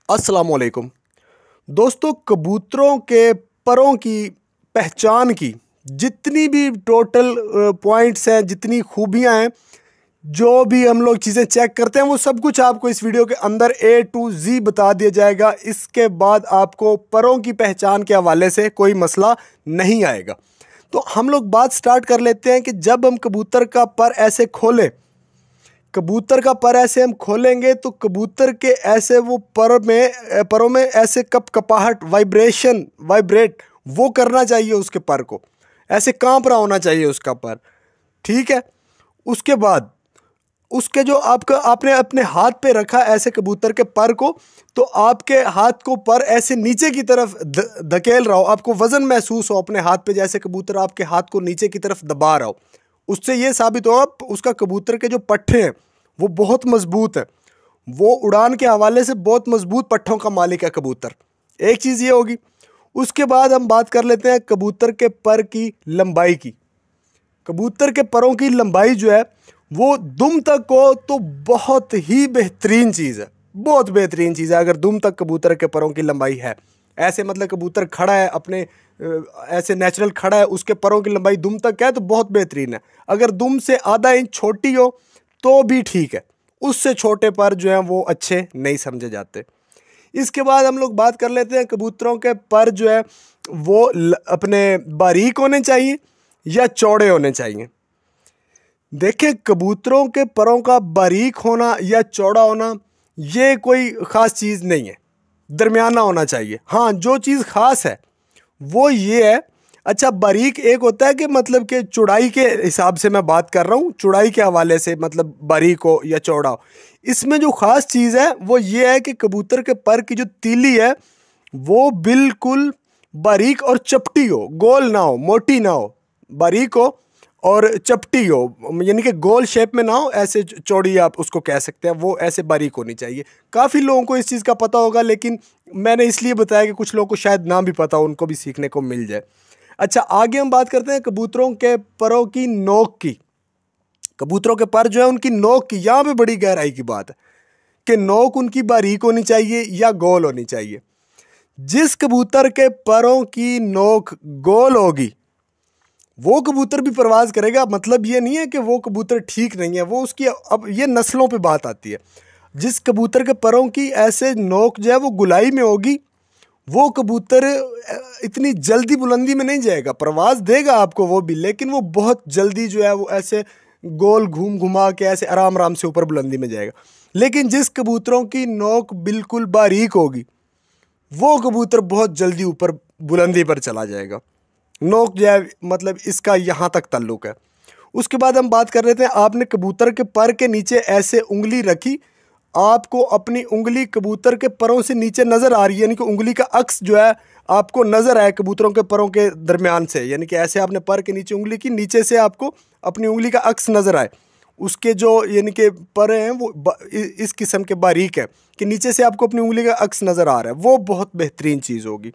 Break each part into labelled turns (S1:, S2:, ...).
S1: अस्सलाम वालेकुम दोस्तों। कबूतरों के परों की पहचान की जितनी भी टोटल पॉइंट्स हैं, जितनी खूबियां हैं, जो भी हम लोग चीज़ें चेक करते हैं, वो सब कुछ आपको इस वीडियो के अंदर A to Z बता दिया जाएगा। इसके बाद आपको परों की पहचान के हवाले से कोई मसला नहीं आएगा। तो हम लोग बात स्टार्ट कर लेते हैं कि जब हम कबूतर का पर ऐसे खोलें, कबूतर का पर ऐसे हम खोलेंगे तो कबूतर के ऐसे वो परों में ऐसे कपाहट वाइब्रेट वो करना चाहिए। उसके पर को ऐसे कांप रहा होना चाहिए उसका पर, ठीक है। उसके बाद उसके जो आपने अपने हाथ पे रखा ऐसे कबूतर के पर को, तो आपके हाथ को पर ऐसे नीचे की तरफ धकेल रहा हो, आपको वजन महसूस हो अपने हाथ पे, जैसे कबूतर आपके हाथ को नीचे की तरफ दबा रहा हो। उससे ये साबित हो उसका कबूतर के जो पट्ठे हैं वो बहुत मजबूत है, वो उड़ान के हवाले से बहुत मजबूत पट्ठों का मालिक है कबूतर। एक चीज़ ये होगी। उसके बाद हम बात कर लेते हैं कबूतर के पर की लंबाई की। कबूतर के परों की लंबाई जो है वो दुम तक हो तो बहुत ही बेहतरीन चीज़ है, बहुत बेहतरीन चीज़ है। अगर दुम तक कबूतर के परों की लंबाई है, ऐसे मतलब कबूतर खड़ा है अपने ऐसे नेचुरल खड़ा है, उसके परों की लंबाई दुम तक है तो बहुत बेहतरीन है। अगर दुम से आधा इंच छोटी हो तो भी ठीक है, उससे छोटे पर जो हैं वो अच्छे नहीं समझे जाते। इसके बाद हम लोग बात कर लेते हैं कबूतरों के पर जो है वो अपने बारीक होने चाहिए या चौड़े होने चाहिए। देखिए, कबूतरों के परों का बारीक होना या चौड़ा होना ये कोई ख़ास चीज़ नहीं है, दरमियाना होना चाहिए। हाँ, जो चीज़ ख़ास है वो ये है, अच्छा बारीक एक होता है कि मतलब कि चौड़ाई के हिसाब से मैं बात कर रहा हूँ, चौड़ाई के हवाले से मतलब बारीक हो या चौड़ा हो। इसमें जो ख़ास चीज़ है वो ये है कि कबूतर के पर की जो तीली है वो बिल्कुल बारीक और चपटी हो, गोल ना हो, मोटी ना हो, बारीक हो और चपटी हो, यानी कि गोल शेप में ना हो, ऐसे चौड़ी आप उसको कह सकते हैं, वो ऐसे बारीक होनी चाहिए। काफ़ी लोगों को इस चीज़ का पता होगा, लेकिन मैंने इसलिए बताया कि कुछ लोगों को शायद ना भी पता हो, उनको भी सीखने को मिल जाए। अच्छा, आगे हम बात करते हैं कबूतरों के परों की नोक की। कबूतरों के पर जो है उनकी नोक की, यहाँ पे बड़ी गहराई की बात है कि नोक उनकी बारीक होनी चाहिए या गोल होनी चाहिए। जिस कबूतर के परों की नोक गोल होगी वो कबूतर भी परवाज़ करेगा। मतलब ये नहीं है कि वो कबूतर ठीक नहीं है, वो उसकी अब ये नस्लों पे बात आती है। जिस कबूतर के परों की ऐसे नोक जो है वो गुलाई में होगी, वो कबूतर इतनी जल्दी बुलंदी में नहीं जाएगा, परवाज़ देगा आपको वो भी, लेकिन वो बहुत जल्दी जो है वो ऐसे गोल घुमा के ऐसे आराम आराम से ऊपर बुलंदी में जाएगा। लेकिन जिस कबूतरों की नोक बिल्कुल बारीक होगी वो कबूतर बहुत जल्दी ऊपर बुलंदी पर चला जाएगा। नोक जो है मतलब इसका यहाँ तक ताल्लुक है। उसके बाद हम बात कर रहे थे, आपने कबूतर के पर के नीचे ऐसे उंगली रखी, आपको अपनी उंगली कबूतर के परों से नीचे नज़र आ रही है, यानी कि उंगली का अक्स जो है आपको नज़र आए कबूतरों के परों के दरमियान से, यानी कि ऐसे आपने पर के नीचे उंगली की, नीचे से आपको अपनी उंगली का अक्स नज़र आए। उसके जो यानी कि पर हैं वो इस किस्म के बारीक है कि नीचे से आपको अपनी उंगली का अक्स नज़र आ रहा है, वो बहुत बेहतरीन चीज़ होगी।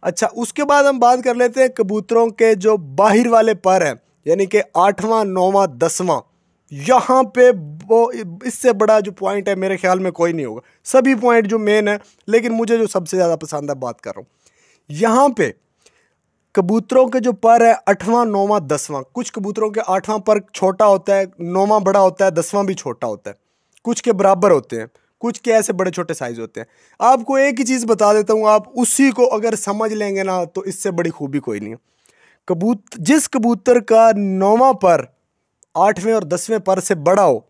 S1: अच्छा, उसके बाद हम बात कर लेते हैं कबूतरों के जो बाहर वाले पर हैं, यानी कि 8वां 9वां 10वां। यहाँ पे वो इससे बड़ा जो पॉइंट है मेरे ख्याल में कोई नहीं होगा। सभी पॉइंट जो मेन है, लेकिन मुझे जो सबसे ज़्यादा पसंद है बात कर रहा हूँ। यहाँ पे कबूतरों के जो पर है 8वां 9वां 10वां, कुछ कबूतरों के 8वां पर छोटा होता है, 9वां बड़ा होता है, 10वां भी छोटा होता है, कुछ के बराबर होते हैं, कुछ के ऐसे बड़े छोटे साइज होते हैं। आपको एक ही चीज़ बता देता हूँ, आप उसी को अगर समझ लेंगे ना तो इससे बड़ी खूबी कोई नहीं है। जिस कबूतर का 9वां पर 8वें और 10वें पर से बड़ा हो,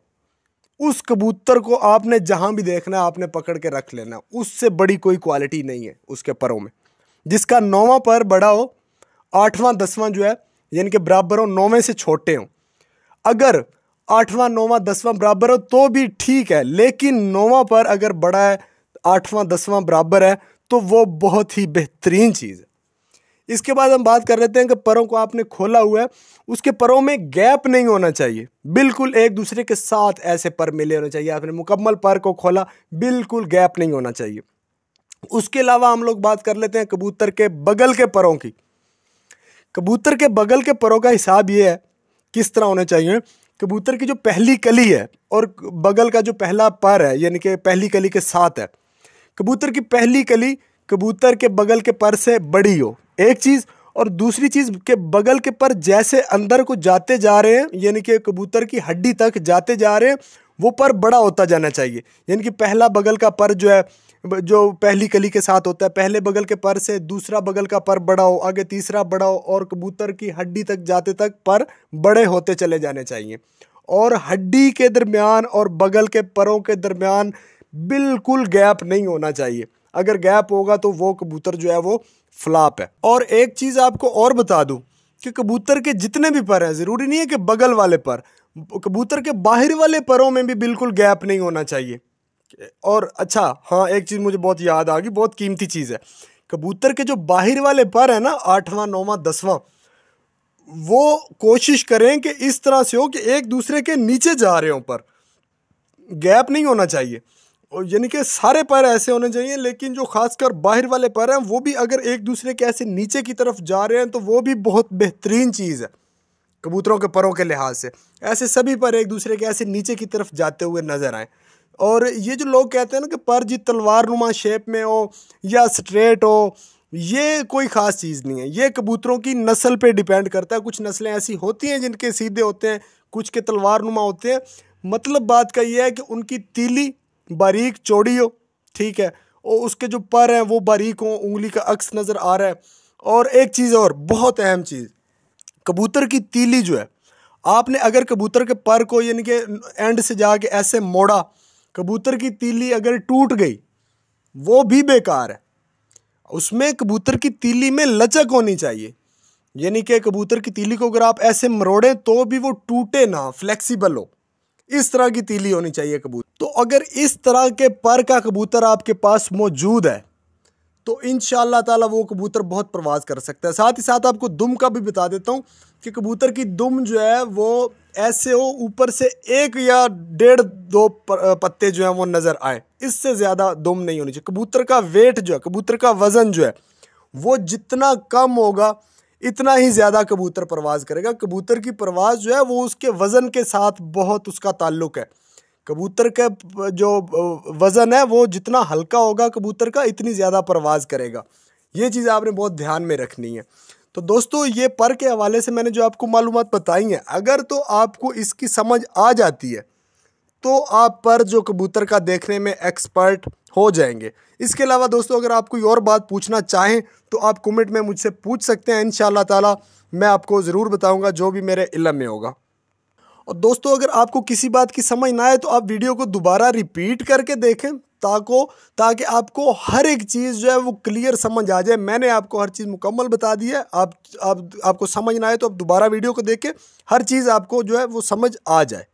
S1: उस कबूतर को आपने जहाँ भी देखना है आपने पकड़ के रख लेना, उससे बड़ी कोई क्वालिटी नहीं है उसके परों में। जिसका 9वां पर बड़ा हो, 8वां 10वां जो है यानी कि बराबर हो, 9वें से छोटे हों। अगर 8वां 9वां 10वां बराबर हो तो भी ठीक है, लेकिन 9वां पर अगर बड़ा है, 8वां 10वां बराबर है, तो वो बहुत ही बेहतरीन चीज़ है। इसके बाद हम बात कर लेते हैं कि परों को आपने खोला हुआ है, उसके परों में गैप नहीं होना चाहिए, बिल्कुल एक दूसरे के साथ ऐसे पर मिले होने चाहिए। आपने मुकम्मल पर को खोला, बिल्कुल गैप नहीं होना चाहिए। उसके अलावा हम लोग बात कर लेते हैं कबूतर के बगल के परों की। कबूतर के बगल के परों का हिसाब ये है किस तरह होने चाहिए। कबूतर की जो पहली कली है और बगल का जो पहला पर है, यानी कि पहली कली के साथ है, कबूतर की पहली कली कबूतर के बगल के पर से बड़ी हो, एक चीज़। और दूसरी चीज़ के बगल के पर जैसे अंदर को जाते जा रहे हैं, यानी कि कबूतर की हड्डी तक जाते जा रहे हैं, वो पर बड़ा होता जाना चाहिए। यानी कि पहला बगल का पर जो है, जो पहली कली के साथ होता है, पहले बगल के पर से दूसरा बगल का पर बड़ा हो, आगे तीसरा बड़ा हो, और कबूतर की हड्डी तक जाते तक पर बड़े होते चले जाने चाहिए। और हड्डी के दरमियान और बगल के परों के दरमियान बिल्कुल गैप नहीं होना चाहिए। अगर गैप होगा तो वो कबूतर जो है वो फ्लॉप है। और एक चीज़ आपको और बता दूं कि कबूतर के जितने भी पर हैं, ज़रूरी नहीं है कि बगल वाले पर, कबूतर के बाहर वाले परों में भी बिल्कुल गैप नहीं होना चाहिए। और अच्छा हाँ, एक चीज़ मुझे बहुत याद आ गई, बहुत कीमती चीज़ है। कबूतर के जो बाहर वाले पर है ना, 8वां 9वां 10वां, वो कोशिश करें कि इस तरह से हो कि एक दूसरे के नीचे जा रहे हो, पर गैप नहीं होना चाहिए। और यानी कि सारे पर ऐसे होने चाहिए, लेकिन जो खासकर बाहर वाले पर हैं वो भी अगर एक दूसरे के ऐसे नीचे की तरफ जा रहे हैं तो वो भी बहुत बेहतरीन चीज़ है कबूतरों के परों के लिहाज से। ऐसे सभी पर एक दूसरे के ऐसे नीचे की तरफ जाते हुए नजर आए। और ये जो लोग कहते हैं ना कि पर जी तलवार नुमा शेप में हो या स्ट्रेट हो, ये कोई ख़ास चीज़ नहीं है। ये कबूतरों की नस्ल पे डिपेंड करता है। कुछ नस्लें ऐसी होती हैं जिनके सीधे होते हैं, कुछ के तलवार नुमा होते हैं। मतलब बात का ये है कि उनकी तीली बारीक चौड़ी हो, ठीक है, और उसके जो पर हैं वो बारीक हों, उंगली का अक्स नज़र आ रहा है। और एक चीज़ और बहुत अहम चीज़, कबूतर की तीली जो है, आपने अगर कबूतर के पर को यानी कि एंड से जाके ऐसे मोड़ा, कबूतर की तीली अगर टूट गई वो भी बेकार है। उसमें कबूतर की तीली में लचक होनी चाहिए, यानी कि कबूतर की तीली को अगर आप ऐसे मरोड़ें तो भी वो टूटे ना, फ्लेक्सिबल हो, इस तरह की तीली होनी चाहिए कबूतर। तो अगर इस तरह के पर का कबूतर आपके पास मौजूद है तो इंशाअल्लाह ताला वो कबूतर बहुत परवाज़ कर सकता है। साथ ही साथ आपको दुम का भी बता देता हूँ कि कबूतर की दुम जो है वो ऐसे हो, ऊपर से 1 या 1.5-2 पत्ते जो हैं वो नज़र आए, इससे ज़्यादा दुम नहीं होनी चाहिए। कबूतर का वेट जो है, कबूतर का वज़न जो है वो जितना कम होगा इतना ही ज़्यादा कबूतर परवाज़ करेगा। कबूतर की परवाज़ जो है वो उसके वज़न के साथ बहुत उसका ताल्लुक़ है। कबूतर का जो वज़न है वो जितना हल्का होगा कबूतर का, इतनी ज़्यादा परवाज़ करेगा। ये चीज़ आपने बहुत ध्यान में रखनी है। तो दोस्तों, ये पर के हवाले से मैंने जो आपको मालूमात बताई हैं, अगर तो आपको इसकी समझ आ जाती है तो आप पर जो कबूतर का देखने में एक्सपर्ट हो जाएंगे। इसके अलावा दोस्तों, अगर आप कोई और बात पूछना चाहें तो आप कमेंट में मुझसे पूछ सकते हैं। इंशाअल्लाह ताला मैं आपको ज़रूर बताऊंगा जो भी मेरे इल्म में होगा। और दोस्तों, अगर आपको किसी बात की समझ ना आए तो आप वीडियो को दोबारा रिपीट करके देखें ताकि आपको हर एक चीज़ जो है वो क्लियर समझ आ जाए। मैंने आपको हर चीज़ मुकम्मल बता दी है। आपको समझ ना आए तो आप दोबारा वीडियो को देखें, हर चीज़ आपको जो है वो समझ आ जाए।